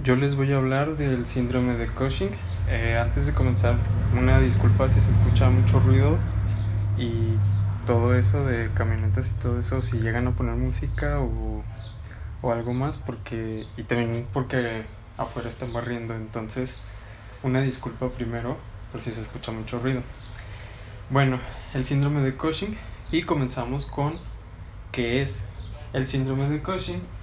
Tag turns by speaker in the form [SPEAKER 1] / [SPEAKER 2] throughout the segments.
[SPEAKER 1] Yo les voy a hablar del síndrome de Cushing. Antes de comenzar, una disculpa si se escucha mucho ruido y todo eso de camionetas y todo eso, si llegan a poner música o algo más, y también porque afuera están barriendo. Entonces, una disculpa primero por si se escucha mucho ruido. Bueno, el síndrome de Cushing, y comenzamos con qué es el síndrome de Cushing.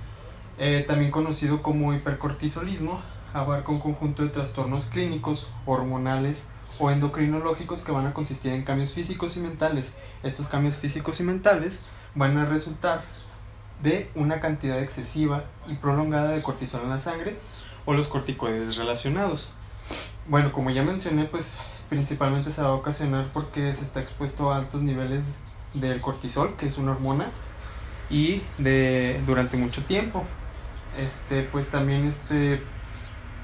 [SPEAKER 1] También conocido como hipercortisolismo, abarca un conjunto de trastornos clínicos, hormonales o endocrinológicos que van a consistir en cambios físicos y mentales. Estos cambios físicos y mentales van a resultar de una cantidad excesiva y prolongada de cortisol en la sangre o los corticoides relacionados. Bueno, como ya mencioné, pues principalmente se va a ocasionar porque se está expuesto a altos niveles del cortisol, que es una hormona, y durante mucho tiempo. Pues también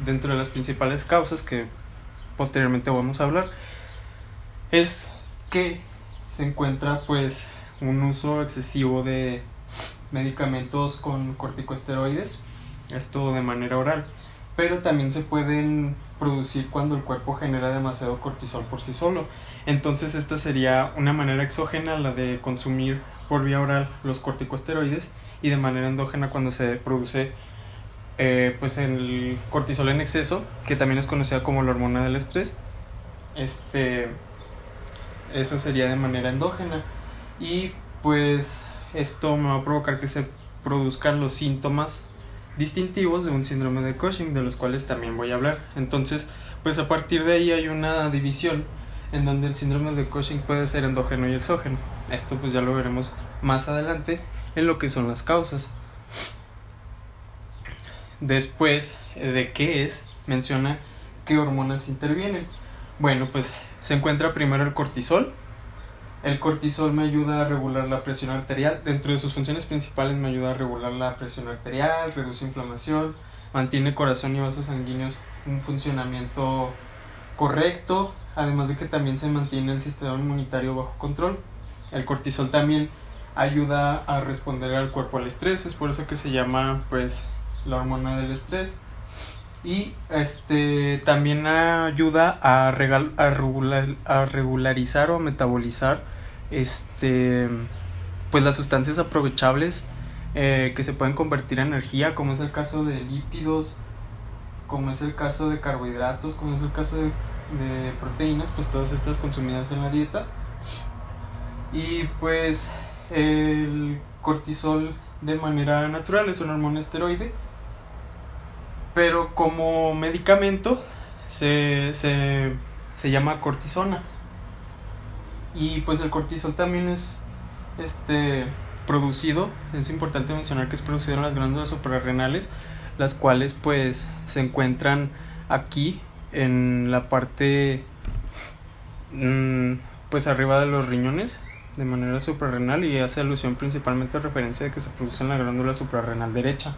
[SPEAKER 1] dentro de las principales causas que posteriormente vamos a hablar es que se encuentra pues un uso excesivo de medicamentos con corticosteroides, esto de manera oral, pero también se pueden producir cuando el cuerpo genera demasiado cortisol por sí solo. Entonces esta sería una manera exógena, la de consumir por vía oral los corticosteroides, y de manera endógena cuando se produce pues el cortisol en exceso, que también es conocida como la hormona del estrés. Eso sería de manera endógena, y pues esto me va a provocar que se produzcan los síntomas distintivos de un síndrome de Cushing, de los cuales también voy a hablar. Entonces, pues a partir de ahí hay una división en donde el síndrome de Cushing puede ser endógeno y exógeno. Esto pues ya lo veremos más adelante en lo que son las causas. Después de qué es, menciona qué hormonas intervienen. Bueno, pues se encuentra primero el cortisol. El cortisol me ayuda a regular la presión arterial. Dentro de sus funciones principales me ayuda a regular la presión arterial, reduce inflamación, mantiene corazón y vasos sanguíneos un funcionamiento correcto, además de que también se mantiene el sistema inmunitario bajo control. El cortisol también ayuda a responder al cuerpo al estrés, es por eso que se llama pues la hormona del estrés. Y también ayuda a regularizar o a metabolizar pues las sustancias aprovechables que se pueden convertir en energía, como es el caso de lípidos, como es el caso de carbohidratos, como es el caso de proteínas, pues todas estas consumidas en la dieta. Y pues el cortisol de manera natural es una hormona esteroide, pero como medicamento se llama cortisona. Y pues el cortisol también es producido, es importante mencionar que es producido en las glándulas suprarrenales, las cuales pues se encuentran aquí en la parte pues arriba de los riñones, de manera suprarrenal, y hace alusión principalmente a referencia de que se produce en la glándula suprarrenal derecha.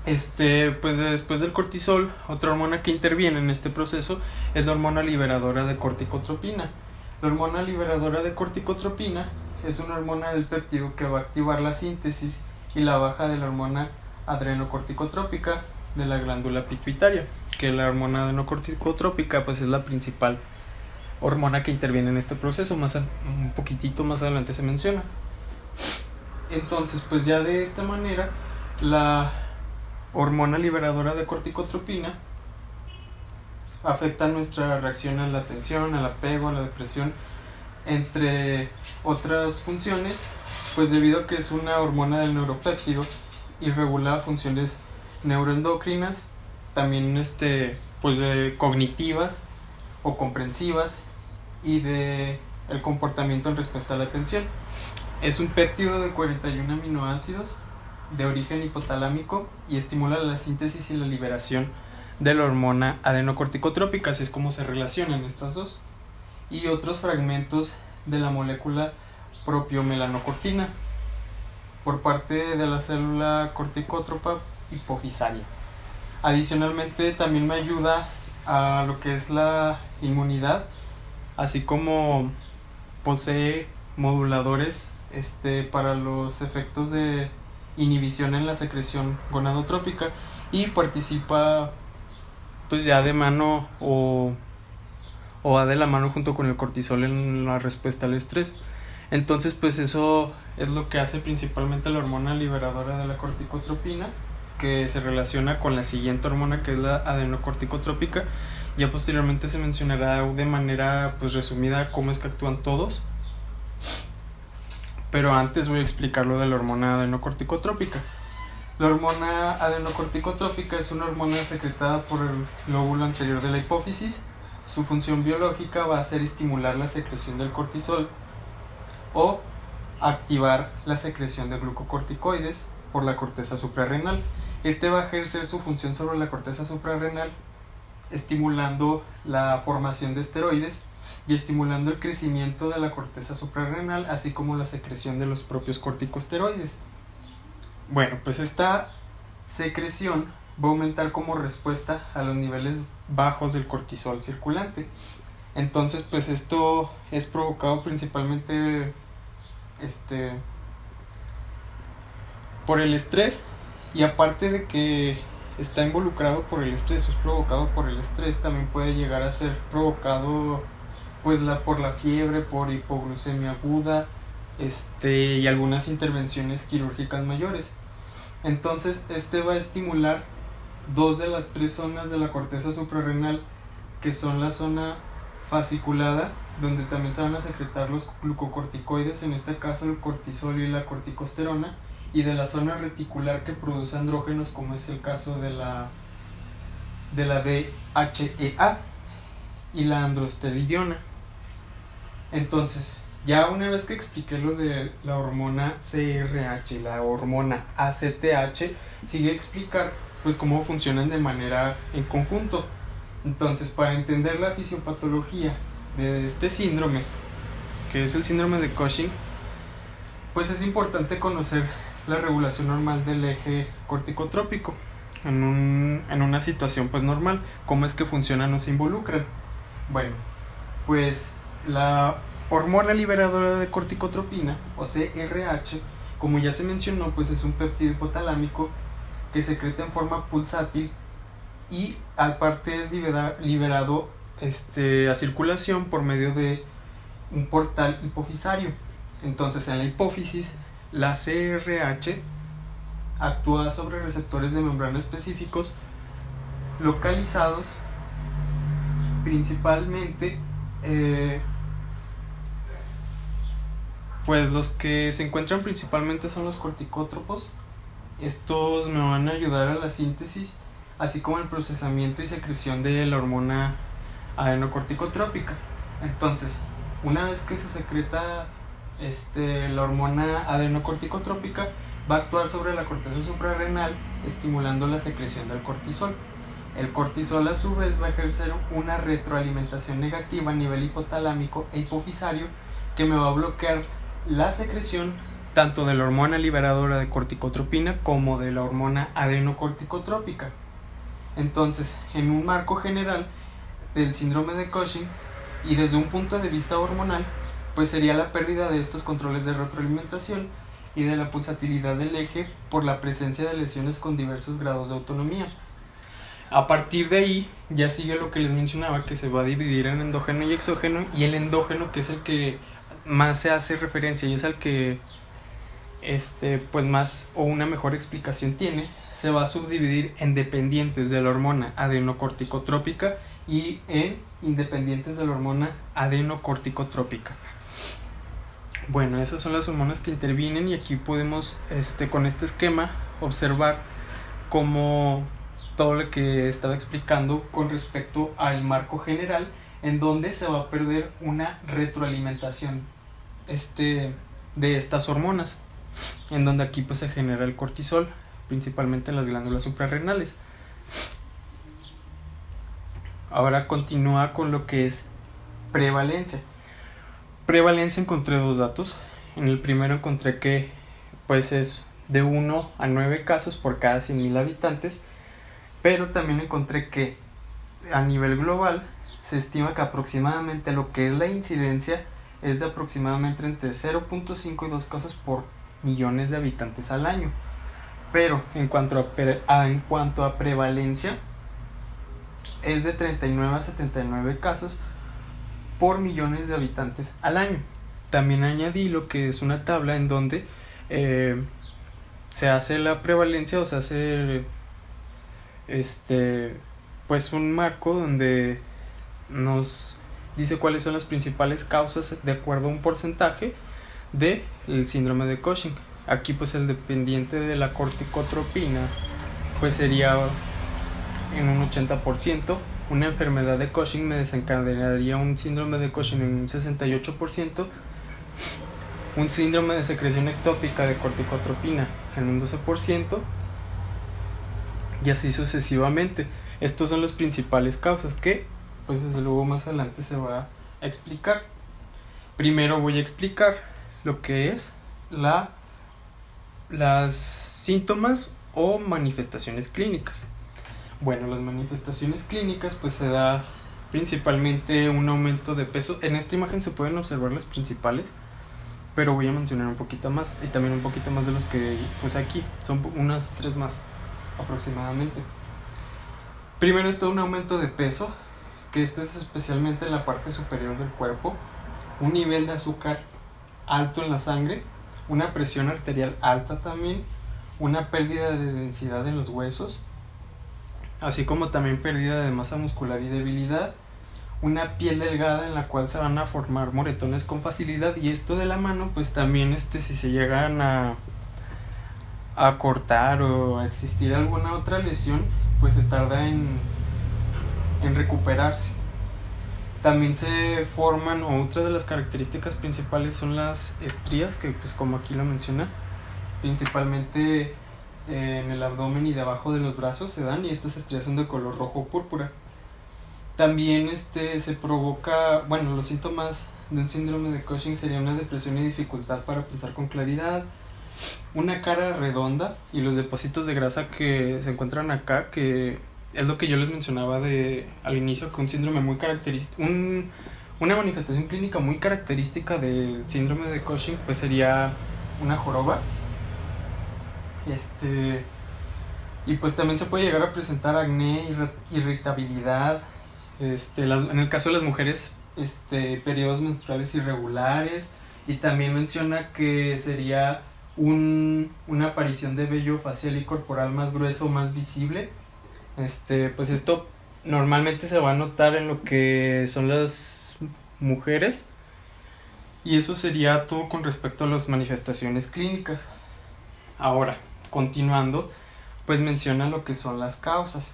[SPEAKER 1] Pues después del cortisol, otra hormona que interviene en este proceso es la hormona liberadora de corticotropina. La hormona liberadora de corticotropina es una hormona del péptido que va a activar la síntesis y la baja de la hormona adrenocorticotrópica de la glándula pituitaria, que la hormona adrenocorticotrópica pues es la principal hormona que interviene en este proceso. Un poquitito más adelante se menciona. Entonces pues ya de esta manera la hormona liberadora de corticotropina afecta nuestra reacción a la tensión, al apego, a la depresión, entre otras funciones, pues debido a que es una hormona del neuropéptido y regula funciones neuroendocrinas, también pues cognitivas o comprensivas, y de el comportamiento en respuesta a la atención. Es un péptido de 41 aminoácidos de origen hipotalámico y estimula la síntesis y la liberación de la hormona adenocorticotrópica, así es como se relacionan estas dos, y otros fragmentos de la molécula propiomelanocortina por parte de la célula corticótropa hipofisaria. Adicionalmente también me ayuda a lo que es la inmunidad, así como posee moduladores para los efectos de inhibición en la secreción gonadotrópica y participa pues ya de mano o va de la mano junto con el cortisol en la respuesta al estrés. Entonces pues eso es lo que hace principalmente la hormona liberadora de la corticotropina, que se relaciona con la siguiente hormona, que es la adenocorticotrópica. Ya posteriormente se mencionará de manera pues resumida cómo es que actúan todos, pero antes voy a explicar lo de la hormona adenocorticotrópica. La hormona adenocorticotrópica es una hormona secretada por el lóbulo anterior de la hipófisis. Su función biológica va a ser estimular la secreción del cortisol o activar la secreción de glucocorticoides por la corteza suprarrenal. Este va a ejercer su función sobre la corteza suprarrenal, estimulando la formación de esteroides y estimulando el crecimiento de la corteza suprarrenal, así como la secreción de los propios corticosteroides. Bueno, pues esta secreción va a aumentar como respuesta a los niveles bajos del cortisol circulante. Entonces, pues esto es provocado principalmente por el estrés, y aparte de que está involucrado por el estrés, es provocado por el estrés, también puede llegar a ser provocado pues por la fiebre, por hipoglucemia aguda, y algunas intervenciones quirúrgicas mayores. Entonces va a estimular dos de las tres zonas de la corteza suprarrenal, que son la zona fasciculada, donde también se van a secretar los glucocorticoides, en este caso el cortisol y la corticosterona, y de la zona reticular, que produce andrógenos, como es el caso de la DHEA y la androstenediona. Entonces, ya una vez que expliqué lo de la hormona CRH y la hormona ACTH, sigue a explicar pues cómo funcionan de manera en conjunto. Entonces, para entender la fisiopatología de este síndrome, que es el síndrome de Cushing, pues es importante conocer la regulación normal del eje corticotrópico en una situación pues normal, cómo es que funcionan o se involucran. Bueno, pues la hormona liberadora de corticotropina, o CRH, como ya se mencionó, pues es un péptido hipotalámico que secreta en forma pulsátil y aparte es liberado a circulación por medio de un portal hipofisario. Entonces, en la hipófisis, la CRH actúa sobre receptores de membrana específicos localizados principalmente, pues los que se encuentran principalmente son los corticótropos. Estos me van a ayudar a la síntesis, así como el procesamiento y secreción de la hormona adenocorticotrópica. Entonces, una vez que se secreta la hormona adenocorticotrópica, va a actuar sobre la corteza suprarrenal, estimulando la secreción del cortisol. El cortisol, a su vez, va a ejercer una retroalimentación negativa a nivel hipotalámico e hipofisario, que me va a bloquear la secreción tanto de la hormona liberadora de corticotropina como de la hormona adenocorticotrópica. Entonces, en un marco general del síndrome de Cushing y desde un punto de vista hormonal, pues sería la pérdida de estos controles de retroalimentación y de la pulsatilidad del eje por la presencia de lesiones con diversos grados de autonomía. A partir de ahí ya sigue lo que les mencionaba, que se va a dividir en endógeno y exógeno, y el endógeno, que es el que más se hace referencia y es al que pues más o una mejor explicación tiene, se va a subdividir en dependientes de la hormona adenocorticotrópica y en independientes de la hormona adenocorticotrópica. Bueno, esas son las hormonas que intervienen, y aquí podemos con este esquema observar cómo todo lo que estaba explicando con respecto al marco general, en donde se va a perder una retroalimentación de estas hormonas, en donde aquí pues se genera el cortisol, principalmente en las glándulas suprarrenales. Ahora continúa con lo que es prevalencia. Prevalencia, encontré dos datos. En el primero encontré que pues es de 1 a 9 casos por cada 100,000 habitantes, pero también encontré que a nivel global se estima que aproximadamente lo que es la incidencia es de aproximadamente entre 0.5 y 2 casos por millones de habitantes al año. Pero en cuanto a prevalencia, es de 39 a 79 casos por millones de habitantes al año. También añadí lo que es una tabla en donde se hace la prevalencia, o se hace pues un marco donde nos dice cuáles son las principales causas de acuerdo a un porcentaje del síndrome de Cushing. Aquí pues el dependiente de la corticotropina pues sería en un 80%. Una enfermedad de Cushing me desencadenaría un síndrome de Cushing en un 68%, un síndrome de secreción ectópica de corticotropina en un 12%, y así sucesivamente. Estos son las principales causas que pues desde luego más adelante se va a explicar. Primero voy a explicar lo que es las síntomas o manifestaciones clínicas. Bueno, las manifestaciones clínicas pues se da principalmente un aumento de peso. En esta imagen se pueden observar las principales, pero voy a mencionar un poquito más y también un poquito más de los que pues aquí son unas 3 más aproximadamente. Primero está un aumento de peso, que este es especialmente en la parte superior del cuerpo, un nivel de azúcar alto en la sangre, una presión arterial alta también, una pérdida de densidad en los huesos, así como también pérdida de masa muscular y debilidad, una piel delgada en la cual se van a formar moretones con facilidad. Y esto de la mano pues también si se llegan a cortar o a existir alguna otra lesión, pues se tarda en recuperarse. También se forman, o otra de las características principales son las estrías, que pues como aquí lo menciona, principalmente en el abdomen y debajo de los brazos se dan, y estas estrías son de color rojo púrpura. También se provoca, bueno, los síntomas de un síndrome de Cushing sería una depresión y dificultad para pensar con claridad, una cara redonda y los depósitos de grasa que se encuentran acá, que es lo que yo les mencionaba al inicio, que un síndrome muy característico, una manifestación clínica muy característica del síndrome de Cushing pues sería una joroba. Y pues también se puede llegar a presentar acné, irritabilidad, en el caso de las mujeres, periodos menstruales irregulares, y también menciona que sería una aparición de vello facial y corporal más grueso, más visible. Pues esto normalmente se va a notar en lo que son las mujeres, y eso sería todo con respecto a las manifestaciones clínicas. Ahora, continuando, pues menciona lo que son las causas.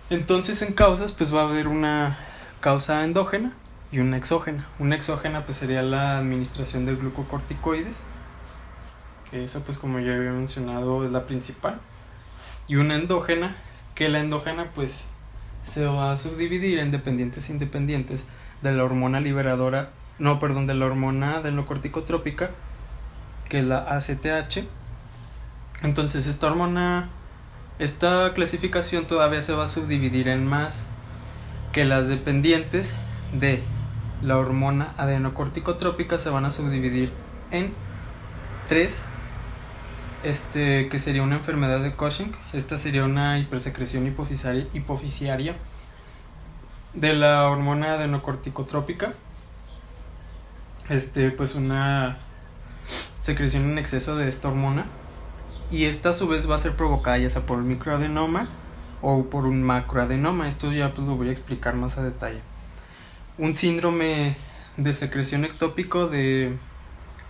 [SPEAKER 1] Entonces en causas pues va a haber una causa endógena y una exógena. Una exógena pues sería la administración de glucocorticoides, que esa pues como ya había mencionado es la principal. Y una endógena, que la endógena pues se va a subdividir en dependientes e independientes de la hormona liberadora, de la hormona adenocorticotrópica, que es la ACTH. Entonces esta clasificación todavía se va a subdividir en más, que las dependientes de la hormona adenocorticotrópica se van a subdividir en 3, que sería una enfermedad de Cushing. Esta sería una hipersecreción hipofisiaria de la hormona adenocorticotrópica, pues una secreción en exceso de esta hormona, y esta a su vez va a ser provocada ya sea por un microadenoma o por un macroadenoma. Esto ya pues lo voy a explicar más a detalle. Un síndrome de secreción ectópico de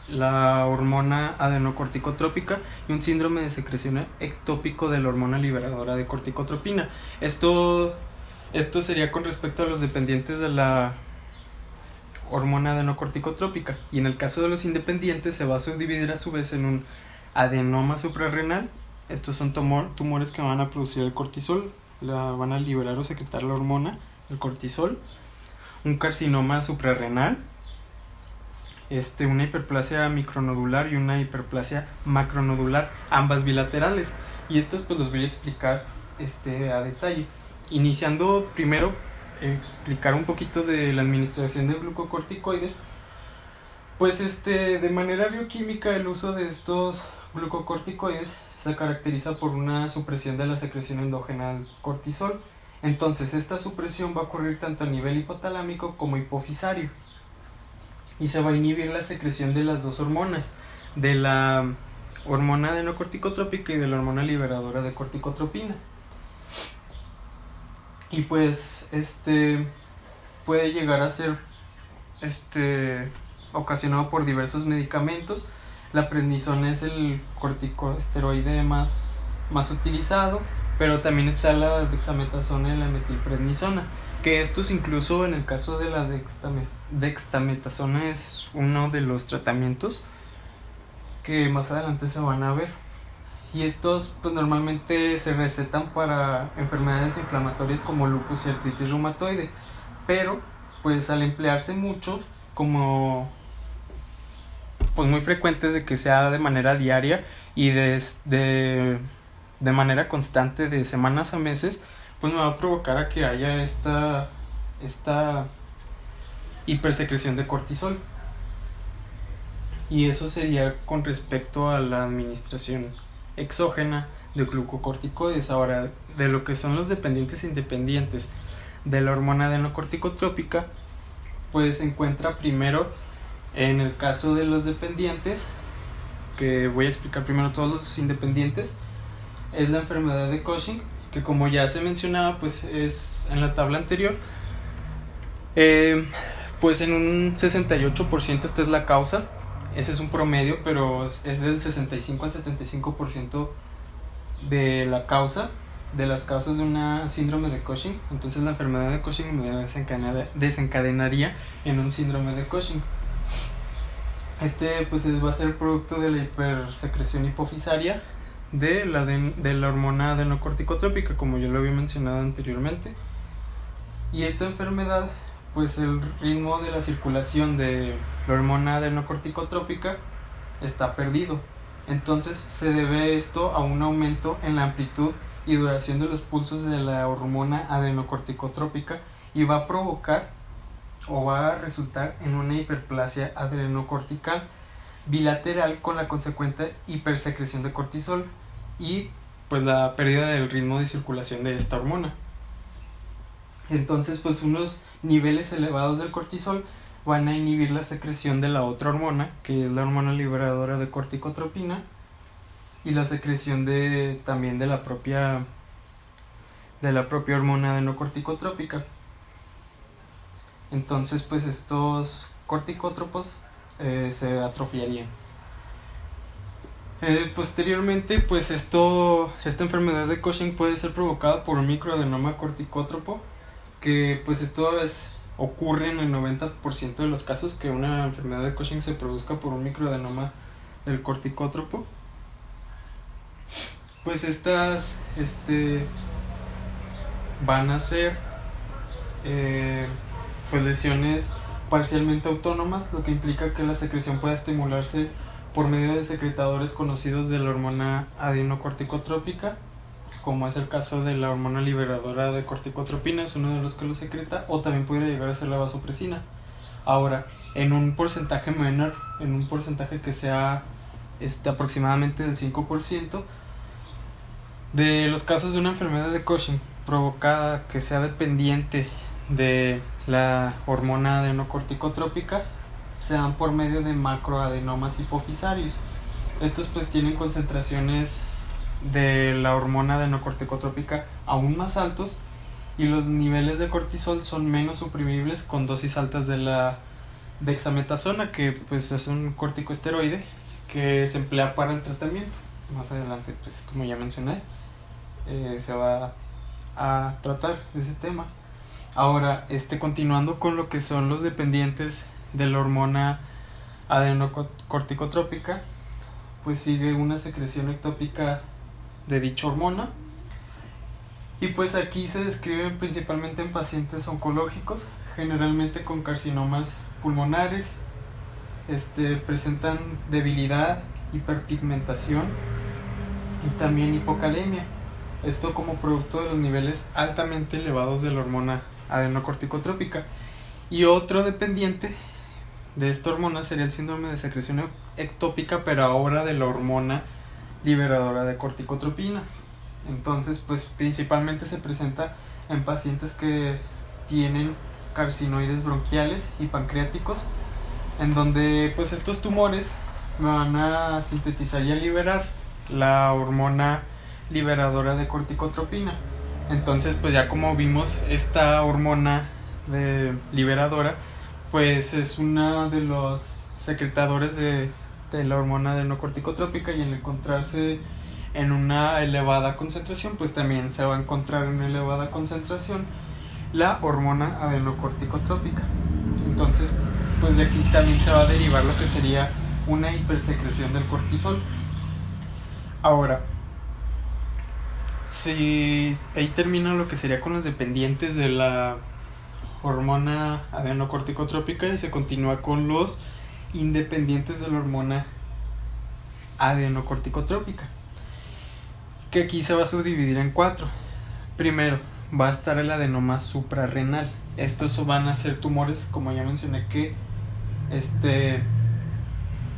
[SPEAKER 1] la hormona adenocorticotrópica y un síndrome de secreción ectópico de la hormona liberadora de corticotropina. Esto sería con respecto a los dependientes de la hormona adenocorticotrópica, y en el caso de los independientes se va a subdividir a su vez en un adenoma suprarrenal. Estos son tumores que van a producir el cortisol, van a liberar o secretar la hormona, el cortisol. Un carcinoma suprarrenal, una hiperplasia micronodular y una hiperplasia macronodular, ambas bilaterales, y estos pues los voy a explicar a detalle. Iniciando primero explicar un poquito de la administración de glucocorticoides. Pues de manera bioquímica el uso de estos glucocorticoides se caracteriza por una supresión de la secreción endógena del cortisol. Entonces esta supresión va a ocurrir tanto a nivel hipotalámico como hipofisario y se va a inhibir la secreción de las dos hormonas, de la hormona adenocorticotrópica y de la hormona liberadora de corticotropina. Y pues puede llegar a ser ocasionado por diversos medicamentos. La prednisona es el corticosteroide más utilizado, pero también está la dexametasona y la metilprednisona, que estos incluso en el caso de la dexametasona es uno de los tratamientos que más adelante se van a ver. Y estos pues normalmente se recetan para enfermedades inflamatorias como lupus y artritis reumatoide, pero pues al emplearse mucho, como pues muy frecuente de que sea de manera diaria y de manera constante de semanas a meses, pues me va a provocar a que haya esta hipersecreción de cortisol. Y eso sería con respecto a la administración exógena de glucocorticoides. Ahora, de lo que son los dependientes e independientes de la hormona adenocorticotrópica, pues se encuentra primero en el caso de los dependientes, que voy a explicar primero todos los independientes, es la enfermedad de Cushing, que como ya se mencionaba, pues es en la tabla anterior, pues en un 68% esta es la causa. Ese es un promedio, pero es del 65 al 75% de la causa, de las causas de una síndrome de Cushing. Entonces la enfermedad de Cushing desencadenaría en un síndrome de Cushing. Pues va a ser producto de la hipersecreción hipofisaria de la hormona adenocorticotrópica, como yo lo había mencionado anteriormente. Y esta enfermedad, pues el ritmo de la circulación de la hormona adenocorticotrópica está perdido. Entonces se debe esto a un aumento en la amplitud y duración de los pulsos de la hormona adenocorticotrópica, y va a provocar o va a resultar en una hiperplasia adrenocortical bilateral con la consecuente hipersecreción de cortisol y pues la pérdida del ritmo de circulación de esta hormona. Entonces pues unos niveles elevados del cortisol van a inhibir la secreción de la otra hormona, que es la hormona liberadora de corticotropina, y la secreción también de la propia hormona adenocorticotrópica. Entonces pues estos corticótropos se atrofiarían. Posteriormente pues esta enfermedad de Cushing puede ser provocada por un microadenoma corticótropo, que pues ocurre en el 90% de los casos, que una enfermedad de Cushing se produzca por un microadenoma del corticótropo. Pues estas van a ser pues lesiones parcialmente autónomas, lo que implica que la secreción pueda estimularse por medio de secretadores conocidos de la hormona adenocorticotrópica, como es el caso de la hormona liberadora de corticotropina, es uno de los que lo secreta, o también pudiera llegar a ser la vasopresina. Ahora, en un porcentaje menor, en un porcentaje que sea aproximadamente del 5%, de los casos de una enfermedad de Cushing provocada que sea dependiente de la hormona adenocorticotrópica, se dan por medio de macroadenomas hipofisarios. Estos pues tienen concentraciones de la hormona adenocorticotrópica aún más altos, y los niveles de cortisol son menos suprimibles con dosis altas de la dexametasona, que pues es un corticosteroide que se emplea para el tratamiento. Más adelante, pues como ya mencioné, se va a tratar ese tema. Ahora, continuando con lo que son los dependientes de la hormona adenocorticotrópica, pues sigue una secreción ectópica de dicha hormona, y pues aquí se describen principalmente en pacientes oncológicos, generalmente con carcinomas pulmonares. Presentan debilidad, hiperpigmentación y también hipocalemia, esto como producto de los niveles altamente elevados de la hormona adenocorticotrópica. Y otro dependiente de esta hormona sería el síndrome de secreción ectópica, pero ahora de la hormona liberadora de corticotropina. Entonces, pues principalmente se presenta en pacientes que tienen carcinoides bronquiales y pancreáticos, en donde pues estos tumores van a sintetizar y a liberar la hormona liberadora de corticotropina. Entonces, pues ya como vimos, esta hormona liberadora pues es una de los secretadores de la hormona adenocorticotrópica, y al encontrarse en una elevada concentración, pues también se va a encontrar en elevada concentración la hormona adenocorticotrópica. Entonces, pues de aquí también se va a derivar lo que sería una hipersecreción del cortisol. Ahora, si ahí termina lo que sería con los dependientes de la hormona adenocorticotrópica, y se continúa con los independientes de la hormona adenocorticotrópica, que aquí se va a subdividir en 4. Primero va a estar el adenoma suprarrenal. Estos van a ser tumores, como ya mencioné, que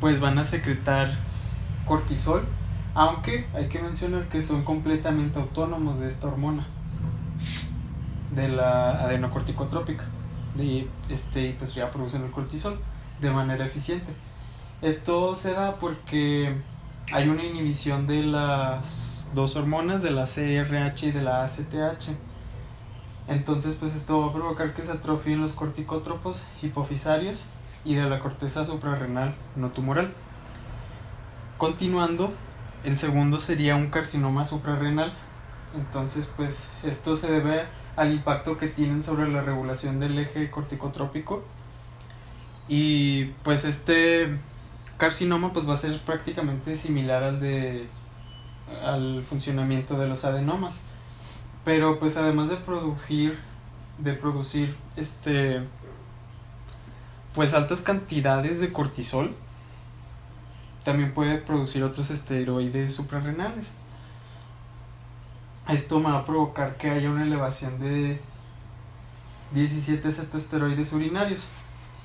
[SPEAKER 1] pues van a secretar cortisol, aunque hay que mencionar que son completamente autónomos de esta hormona, de la adenocorticotrópica, pues ya producen el cortisol de manera eficiente. Esto se da porque hay una inhibición de las dos hormonas, de la CRH y de la ACTH. Entonces, pues esto va a provocar que se atrofien los corticótropos hipofisarios y de la corteza suprarrenal no tumoral. Continuando, el segundo sería un carcinoma suprarrenal. Entonces, pues esto se debe al impacto que tienen sobre la regulación del eje corticotrópico, y pues este carcinoma pues va a ser prácticamente similar al funcionamiento de los adenomas, pero pues además de producir pues altas cantidades de cortisol, también puede producir otros esteroides suprarrenales. Esto me va a provocar que haya una elevación de 17 cetoesteroides urinarios,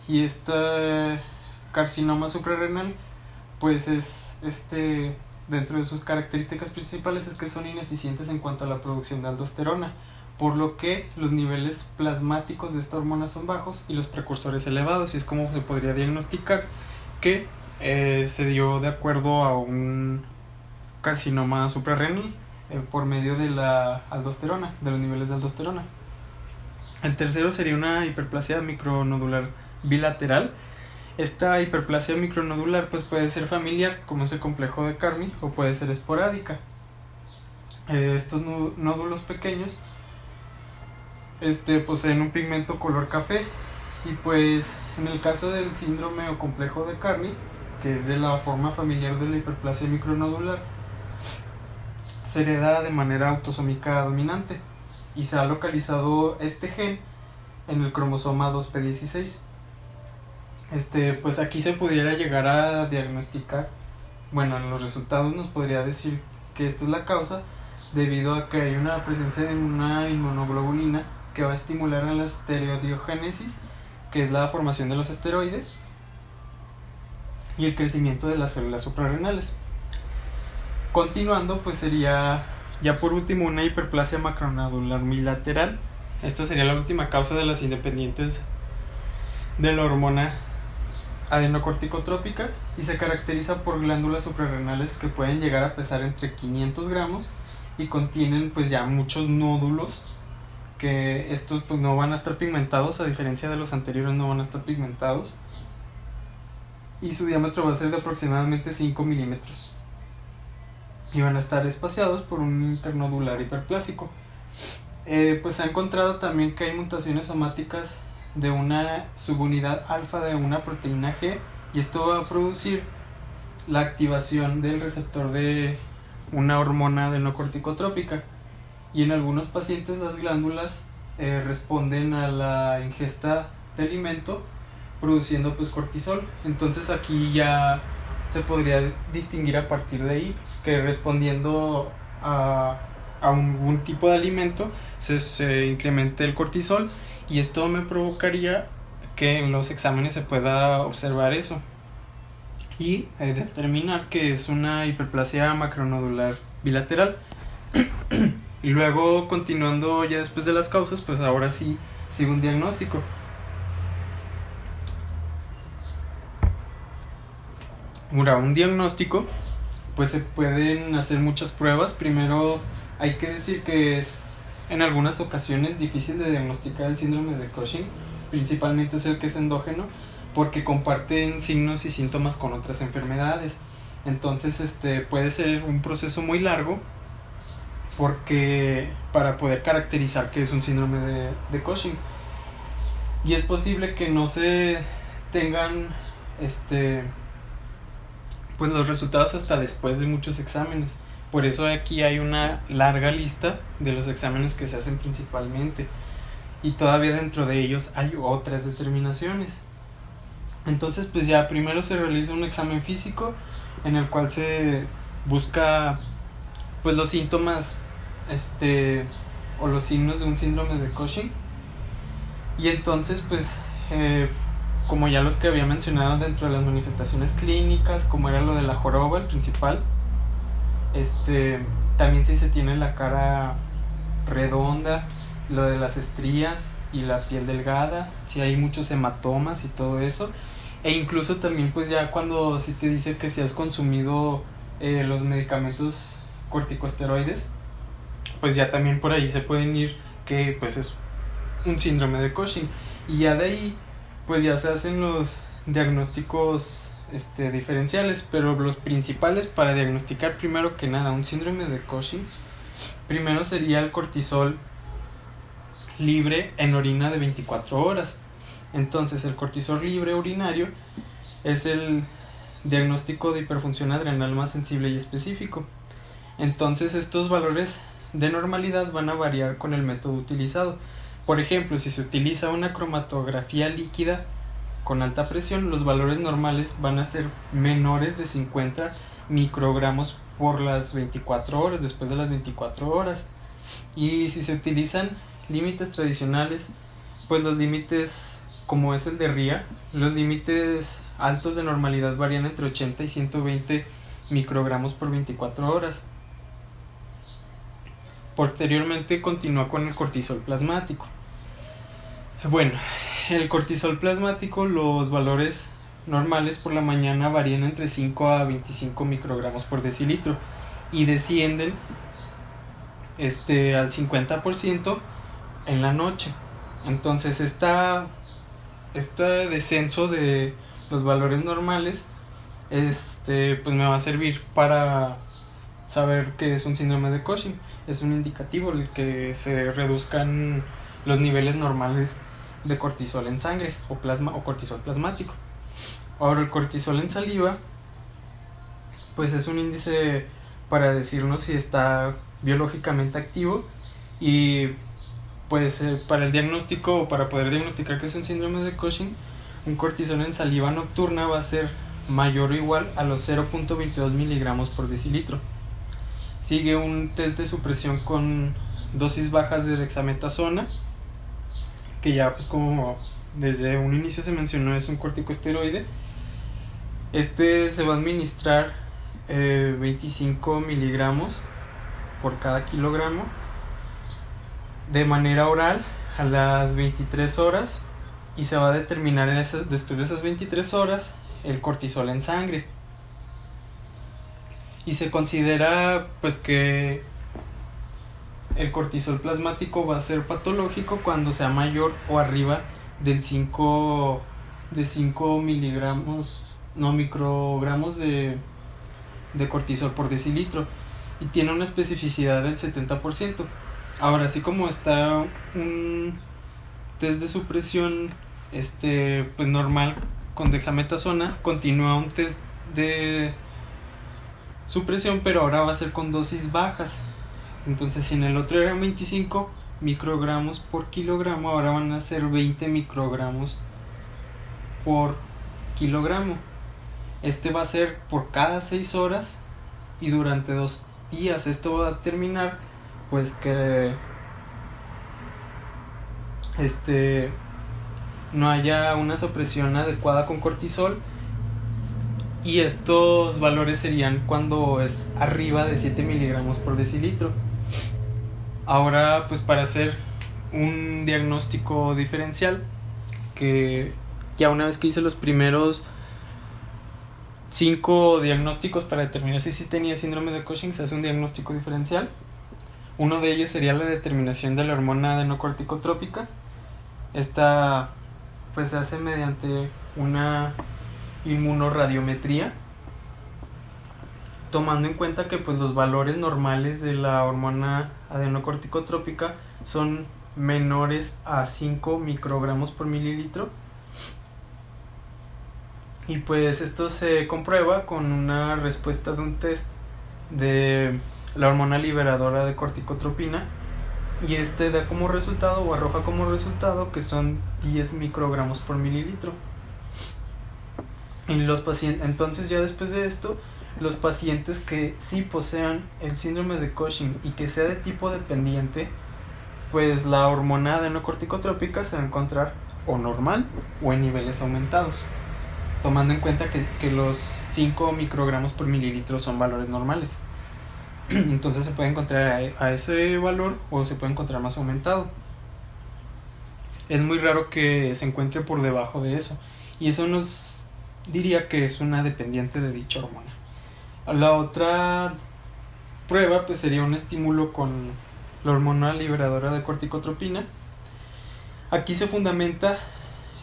[SPEAKER 1] y este carcinoma suprarrenal pues es dentro de sus características principales es que son ineficientes en cuanto a la producción de aldosterona, por lo que los niveles plasmáticos de esta hormona son bajos y los precursores elevados, y es como se podría diagnosticar que se dio de acuerdo a un carcinoma suprarrenal por medio de la aldosterona, de los niveles de aldosterona. El tercero sería una hiperplasia micronodular bilateral. Esta hiperplasia micronodular pues puede ser familiar, como es el complejo de Carmi, o puede ser esporádica. Estos nódulos pequeños poseen un pigmento color café, y pues en el caso del síndrome o complejo de Carmi, que es de la forma familiar de la hiperplasia micronodular, se hereda de manera autosómica dominante, y se ha localizado este gen en el cromosoma 2p16. Pues aquí se pudiera llegar a diagnosticar, bueno, en los resultados nos podría decir que esta es la causa, debido a que hay una presencia de una inmunoglobulina que va a estimular a la esteroidiogénesis, que es la formación de los esteroides, y el crecimiento de las células suprarrenales. Continuando, pues sería ya por último una hiperplasia macronodular bilateral. Esta sería la última causa de las independientes de la hormona adenocorticotrópica, y se caracteriza por glándulas suprarrenales que pueden llegar a pesar entre 500 gramos y contienen pues ya muchos nódulos, que estos pues no van a estar pigmentados, a diferencia de los anteriores no van a estar pigmentados, y su diámetro va a ser de aproximadamente 5 milímetros, y van a estar espaciados por un internodular hiperplásico. Pues se ha encontrado también que hay mutaciones somáticas de una subunidad alfa de una proteína G, y esto va a producir la activación del receptor de una hormona adenocorticotrópica, y en algunos pacientes las glándulas responden a la ingesta de alimento produciendo pues cortisol. Entonces aquí ya se podría distinguir a partir de ahí que respondiendo a un tipo de alimento se incremente el cortisol, y esto me provocaría que en los exámenes se pueda observar eso y determinar que es una hiperplasia macronodular bilateral. Y luego, continuando ya después de las causas, pues ahora sí sigue un diagnóstico. Ahora, un diagnóstico, pues se pueden hacer muchas pruebas. Primero hay que decir que es en algunas ocasiones difícil de diagnosticar el síndrome de Cushing, principalmente es el que es endógeno, porque comparten signos y síntomas con otras enfermedades. Entonces puede ser un proceso muy largo porque para poder caracterizar que es un síndrome de Cushing. Y es posible que no se tengan pues los resultados hasta después de muchos exámenes. Por eso aquí hay una larga lista de los exámenes que se hacen principalmente, y todavía dentro de ellos hay otras determinaciones. Entonces pues ya primero se realiza un examen físico en el cual se busca pues los síntomas o los signos de un síndrome de Cushing. Y entonces pues como ya los que había mencionado dentro de las manifestaciones clínicas, como era lo de la joroba, el principal, también si se tiene la cara redonda, lo de las estrías y la piel delgada, si hay muchos hematomas y todo eso. E incluso también pues ya cuando si te dice que si has consumido los medicamentos corticosteroides, pues ya también por ahí se pueden ir que pues es un síndrome de Cushing. Y ya de ahí pues ya se hacen los diagnósticos diferenciales, pero los principales para diagnosticar primero que nada un síndrome de Cushing, primero sería el cortisol libre en orina de 24 horas. Entonces el cortisol libre urinario es el diagnóstico de hiperfunción adrenal más sensible y específico. Entonces estos valores de normalidad van a variar con el método utilizado. Por ejemplo, si se utiliza una cromatografía líquida con alta presión, los valores normales van a ser menores de 50 microgramos por las 24 horas, después de las 24 horas. Y si se utilizan límites tradicionales, pues los límites, como es el de RIA, los límites altos de normalidad varían entre 80 y 120 microgramos por 24 horas. Posteriormente continúa con el cortisol plasmático. Bueno, el cortisol plasmático, los valores normales por la mañana varían entre 5 a 25 microgramos por decilitro y descienden al 50% en la noche. Entonces este descenso de los valores normales pues me va a servir para saber que es un síndrome de Cushing. Es un indicativo el que se reduzcan los niveles normales de cortisol en sangre o cortisol plasmático. Ahora el cortisol en saliva pues es un índice para decirnos si está biológicamente activo, y pues para el diagnóstico o para poder diagnosticar que es un síndrome de Cushing, un cortisol en saliva nocturna va a ser mayor o igual a los 0.22 miligramos por decilitro. Sigue un test de supresión con dosis bajas de dexametasona, que ya pues como desde un inicio se mencionó es un corticosteroide. Se va a administrar 25 miligramos por cada kilogramo de manera oral a las 23 horas, y se va a determinar después de esas 23 horas el cortisol en sangre. Y se considera pues que el cortisol plasmático va a ser patológico cuando sea mayor o arriba de 5 microgramos de cortisol por decilitro, y tiene una especificidad del 70%. Ahora, así como está un test de supresión pues normal con dexametasona, continúa un test de supresión, pero ahora va a ser con dosis bajas. Entonces, si en el otro eran 25 microgramos por kilogramo, ahora van a ser 20 microgramos por kilogramo. Va a ser por cada 6 horas y durante 2 días. Esto va a determinar pues que no haya una supresión adecuada con cortisol, y estos valores serían cuando es arriba de 7 miligramos por decilitro. Ahora, pues para hacer un diagnóstico diferencial, que ya una vez que hice los primeros 5 diagnósticos para determinar si tenía síndrome de Cushing, se hace un diagnóstico diferencial. Uno de ellos sería la determinación de la hormona adenocorticotrópica. Esta pues se hace mediante una inmunoradiometría, tomando en cuenta que pues los valores normales de la hormona adenocorticotrópica son menores a 5 microgramos por mililitro, y pues esto se comprueba con una respuesta de un test de la hormona liberadora de corticotropina, y este da como resultado o arroja como resultado que son 10 microgramos por mililitro. Y los pacientes, entonces ya después de esto, los pacientes que sí posean el síndrome de Cushing y que sea de tipo dependiente, pues la hormona adenocorticotrópica se va a encontrar o normal o en niveles aumentados, tomando en cuenta que los 5 microgramos por mililitro son valores normales. Entonces se puede encontrar a ese valor o se puede encontrar más aumentado. Es muy raro que se encuentre por debajo de eso, y eso nos diría que es una dependiente de dicha hormona. La otra prueba pues sería un estímulo con la hormona liberadora de corticotropina. Aquí se fundamenta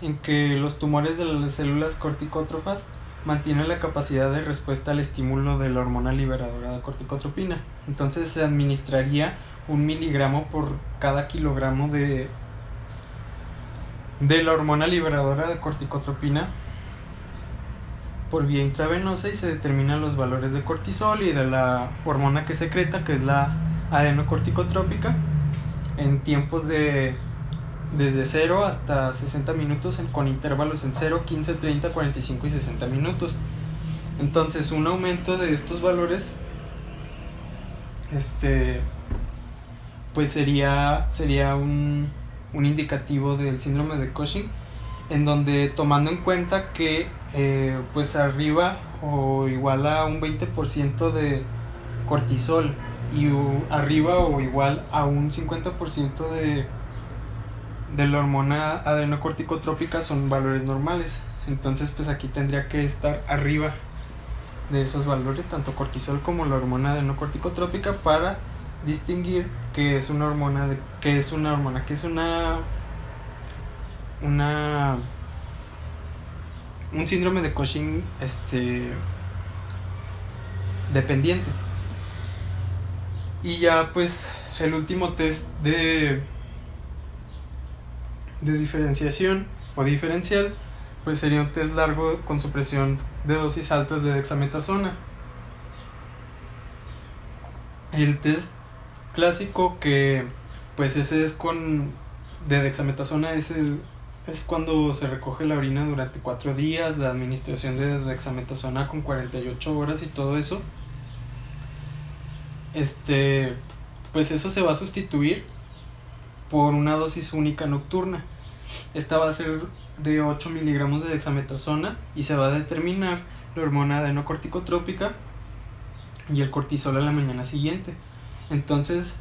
[SPEAKER 1] en que los tumores de las células corticótrofas mantienen la capacidad de respuesta al estímulo de la hormona liberadora de corticotropina. Entonces se administraría 1 miligramo por cada kilogramo de la hormona liberadora de corticotropina por vía intravenosa, y se determinan los valores de cortisol y de la hormona que secreta, que es la adenocorticotrópica, en tiempos de desde 0 hasta 60 minutos con intervalos en 0, 15, 30, 45 y 60 minutos. Entonces un aumento de estos valores pues sería un indicativo del síndrome de Cushing, en donde, tomando en cuenta que pues arriba o igual a un 20% de cortisol y arriba o igual a un 50% de la hormona adenocorticotrópica son valores normales. Entonces pues aquí tendría que estar arriba de esos valores, tanto cortisol como la hormona adenocorticotrópica, para distinguir que es una hormona un síndrome de Cushing dependiente. Y ya pues el último test de diferenciación o diferencial pues sería un test largo con supresión de dosis altas de dexametasona. El test clásico, que pues ese es de dexametasona, es cuando se recoge la orina durante 4 días, la administración de dexametasona con 48 horas y todo eso. Pues eso se va a sustituir por una dosis única nocturna. Esta va a ser de 8 miligramos de dexametasona, y se va a determinar la hormona adenocorticotrópica y el cortisol a la mañana siguiente. Entonces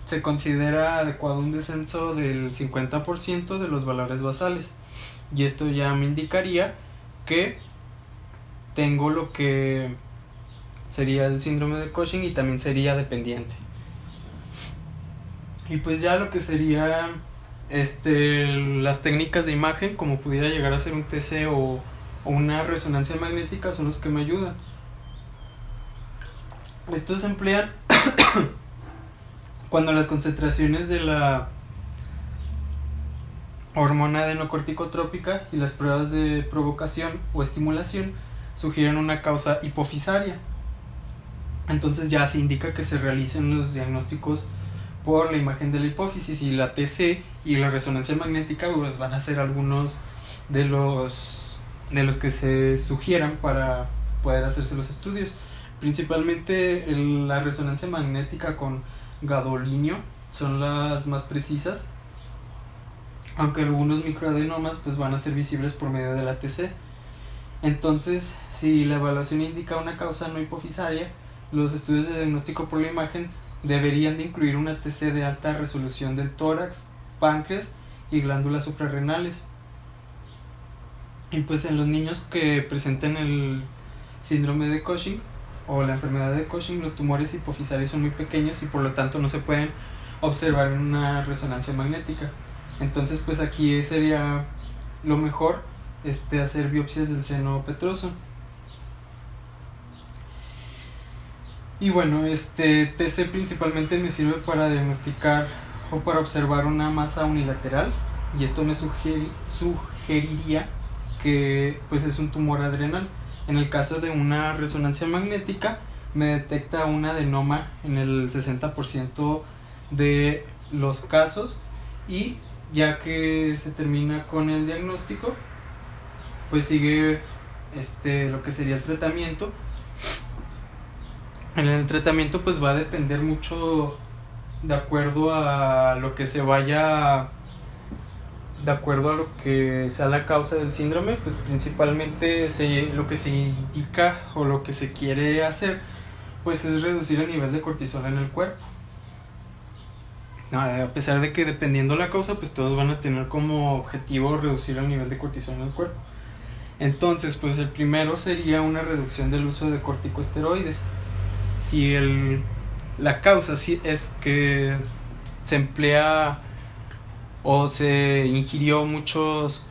[SPEAKER 1] se considera adecuado un descenso del 50% de los valores basales, y esto ya me indicaría que tengo lo que sería el síndrome de Cushing y también sería dependiente. Y pues ya lo que sería las técnicas de imagen, como pudiera llegar a ser un TC o una resonancia magnética, son los que me ayudan. Estos se emplean cuando las concentraciones de la hormona adenocorticotrópica y las pruebas de provocación o estimulación sugieren una causa hipofisaria. Entonces ya se indica que se realicen los diagnósticos por la imagen de la hipófisis, y la TC y la resonancia magnética pues van a ser algunos de los que se sugieran para poder hacerse los estudios. Principalmente la resonancia magnética con gadolinio son las más precisas, aunque algunos microadenomas pues van a ser visibles por medio de la TC. Entonces, si la evaluación indica una causa no hipofisaria, los estudios de diagnóstico por la imagen deberían de incluir una TC de alta resolución del tórax, páncreas y glándulas suprarrenales. Y pues en los niños que presenten el síndrome de Cushing o la enfermedad de Cushing, los tumores hipofisarios son muy pequeños y por lo tanto no se pueden observar en una resonancia magnética. Entonces pues aquí sería lo mejor hacer biopsias del seno petroso. Y bueno, TC principalmente me sirve para diagnosticar o para observar una masa unilateral, y esto me sugeriría que pues es un tumor adrenal. En el caso de una resonancia magnética me detecta un adenoma en el 60% de los casos, y ya que se termina con el diagnóstico pues sigue lo que sería el tratamiento. En el tratamiento pues va a depender mucho de acuerdo a lo que se vaya, de acuerdo a lo que sea la causa del síndrome. Pues principalmente lo que se indica o lo que se quiere hacer pues es reducir el nivel de cortisol en el cuerpo. A pesar de que dependiendo la causa pues todos van a tener como objetivo reducir el nivel de cortisol en el cuerpo. Entonces pues el primero sería una reducción del uso de corticosteroides. Si la causa es que se emplea o se ingirió muchos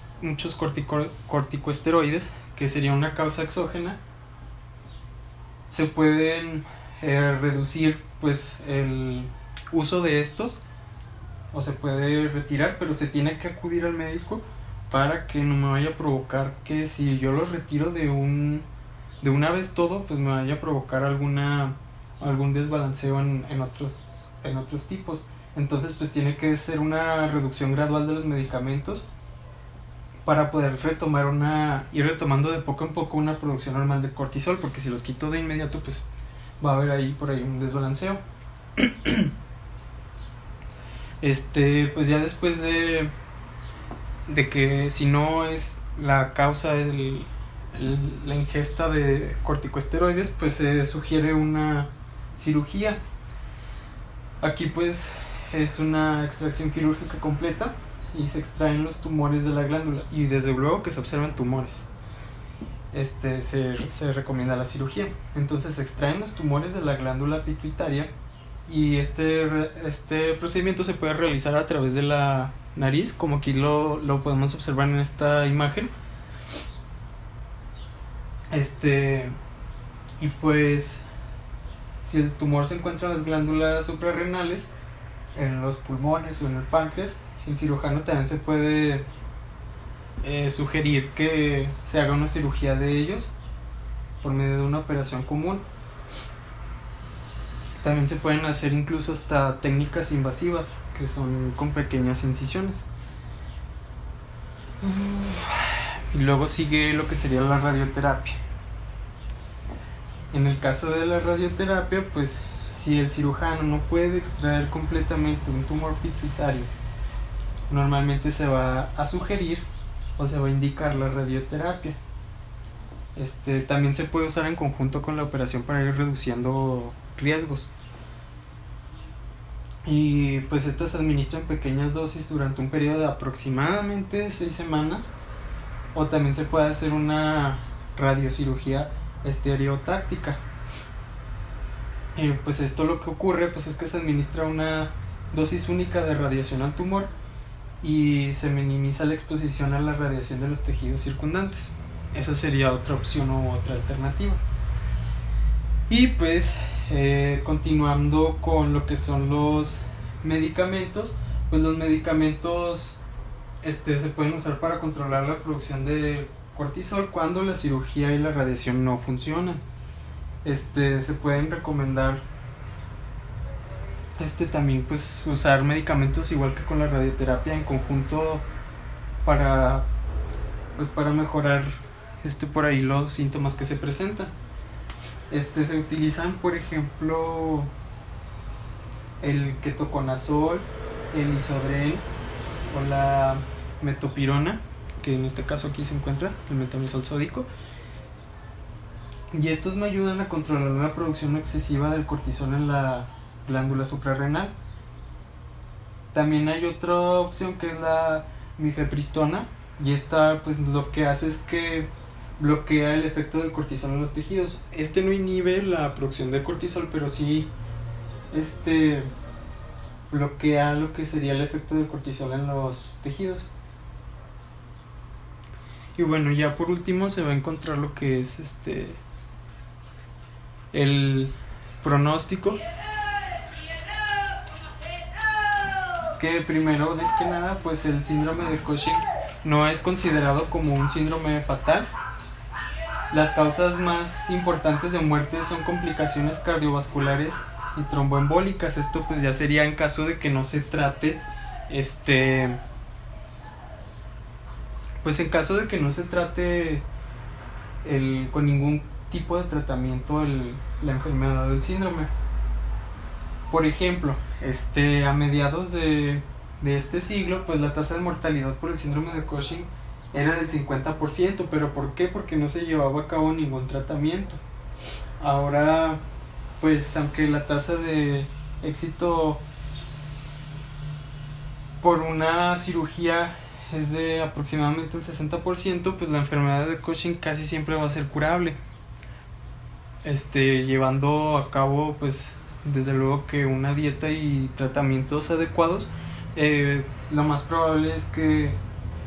[SPEAKER 1] corticosteroides, que sería una causa exógena, se pueden reducir pues el uso de estos, o se puede retirar, pero se tiene que acudir al médico para que no me vaya a provocar que si yo los retiro de una vez todo, pues me vaya a provocar algún desbalanceo en otros tipos. Entonces pues tiene que ser una reducción gradual de los medicamentos para poder ir retomando de poco en poco una producción normal de cortisol, porque si los quito de inmediato pues va a haber por ahí un desbalanceo. Pues ya después de que si no es la causa la ingesta de corticosteroides, pues se sugiere una cirugía. Aquí pues es una extracción quirúrgica completa y se extraen los tumores de la glándula, y desde luego que se observan tumores. Se recomienda la cirugía. Entonces se extraen los tumores de la glándula pituitaria, y este procedimiento se puede realizar a través de la nariz, como aquí lo podemos observar en esta imagen. Y pues si el tumor se encuentra en las glándulas suprarrenales, en los pulmones o en el páncreas, el cirujano también se puede sugerir que se haga una cirugía de ellos por medio de una operación común. También se pueden hacer incluso hasta técnicas invasivas, que son con pequeñas incisiones. Y luego sigue lo que sería la radioterapia. En el caso de la radioterapia, pues si el cirujano no puede extraer completamente un tumor pituitario, normalmente se va a sugerir o se va a indicar la radioterapia. También se puede usar en conjunto con la operación para ir reduciendo riesgos. Y pues estas se administran en pequeñas dosis durante un periodo de aproximadamente 6 semanas, o también se puede hacer una radiocirugía estereotáctica. Pues esto lo que ocurre pues es que se administra una dosis única de radiación al tumor y se minimiza la exposición a la radiación de los tejidos circundantes. Esa sería otra opción o otra alternativa. Y pues continuando con lo que son los medicamentos, pues los medicamentos se pueden usar para controlar la producción de cortisol cuando la cirugía y la radiación no funcionan. Se pueden recomendar también pues usar medicamentos igual que con la radioterapia en conjunto para mejorar por ahí los síntomas que se presentan. Se utilizan, por ejemplo, el ketoconazol, el Isodren o la metopirona, que en este caso aquí se encuentra el metamizol sódico, y estos me ayudan a controlar la producción excesiva del cortisol en la glándula suprarrenal. También hay otra opción que es la mifepristona, y esta pues lo que hace es que bloquea el efecto del cortisol en los tejidos. Este no inhibe la producción de cortisol, pero sí bloquea lo que sería el efecto del cortisol en los tejidos. Y bueno, ya por último se va a encontrar lo que es el pronóstico, que primero de que nada pues el síndrome de Cushing no es considerado como un síndrome fatal. Las causas más importantes de muerte son complicaciones cardiovasculares y tromboembólicas. Esto pues ya sería en caso de que no se trate pues en caso de que no se trate con ningún tipo de tratamiento la enfermedad del síndrome. Por ejemplo, a mediados de este siglo, pues la tasa de mortalidad por el síndrome de Cushing era del 50%, pero ¿por qué? Porque no se llevaba a cabo ningún tratamiento. Ahora, pues aunque la tasa de éxito por una cirugía es de aproximadamente el 60%, pues la enfermedad de Cushing casi siempre va a ser curable, llevando a cabo pues desde luego que una dieta y tratamientos adecuados. Lo más probable es que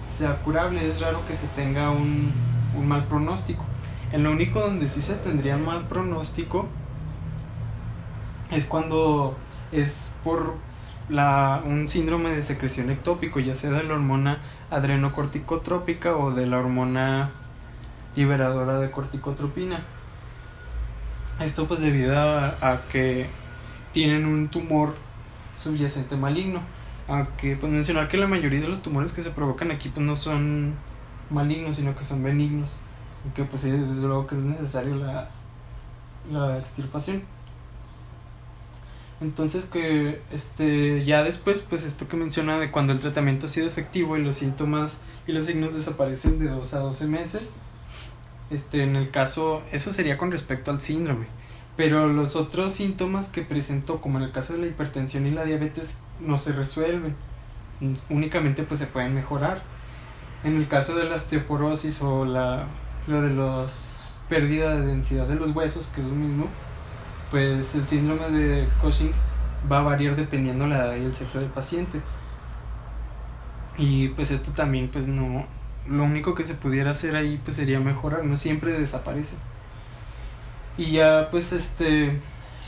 [SPEAKER 1] sea curable. Es raro que se tenga un mal pronóstico. En lo único donde sí se tendría mal pronóstico es cuando es por un síndrome de secreción ectópico, ya sea de la hormona adrenocorticotrópica o de la hormona liberadora de corticotropina. Esto pues debido a que tienen un tumor subyacente maligno. Aunque pues mencionar que la mayoría de los tumores que se provocan aquí pues no son malignos, sino que son benignos, aunque pues desde luego que es necesario la extirpación. Entonces que ya después pues esto que menciona de cuando el tratamiento ha sido efectivo y los síntomas y los signos desaparecen de 2 a 12 meses, en el caso, eso sería con respecto al síndrome, pero los otros síntomas que presentó, como en el caso de la hipertensión y la diabetes, no se resuelven, únicamente pues se pueden mejorar. En el caso de la osteoporosis o lo de los pérdida de densidad de los huesos, que es lo mismo, pues el síndrome de Cushing va a variar dependiendo la edad y el sexo del paciente. Y pues esto también pues no, lo único que se pudiera hacer ahí pues sería mejorar, no siempre desaparece. Y ya pues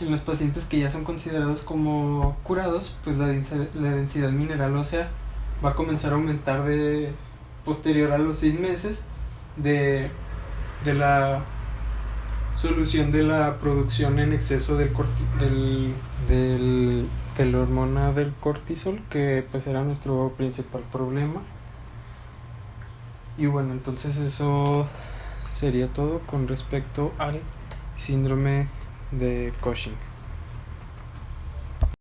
[SPEAKER 1] en los pacientes que ya son considerados como curados, pues la densidad mineral ósea va a comenzar a aumentar posterior a los 6 meses de la solución de la producción en exceso de la hormona del cortisol, que pues era nuestro principal problema. Y bueno, entonces eso sería todo con respecto al síndrome de Cushing.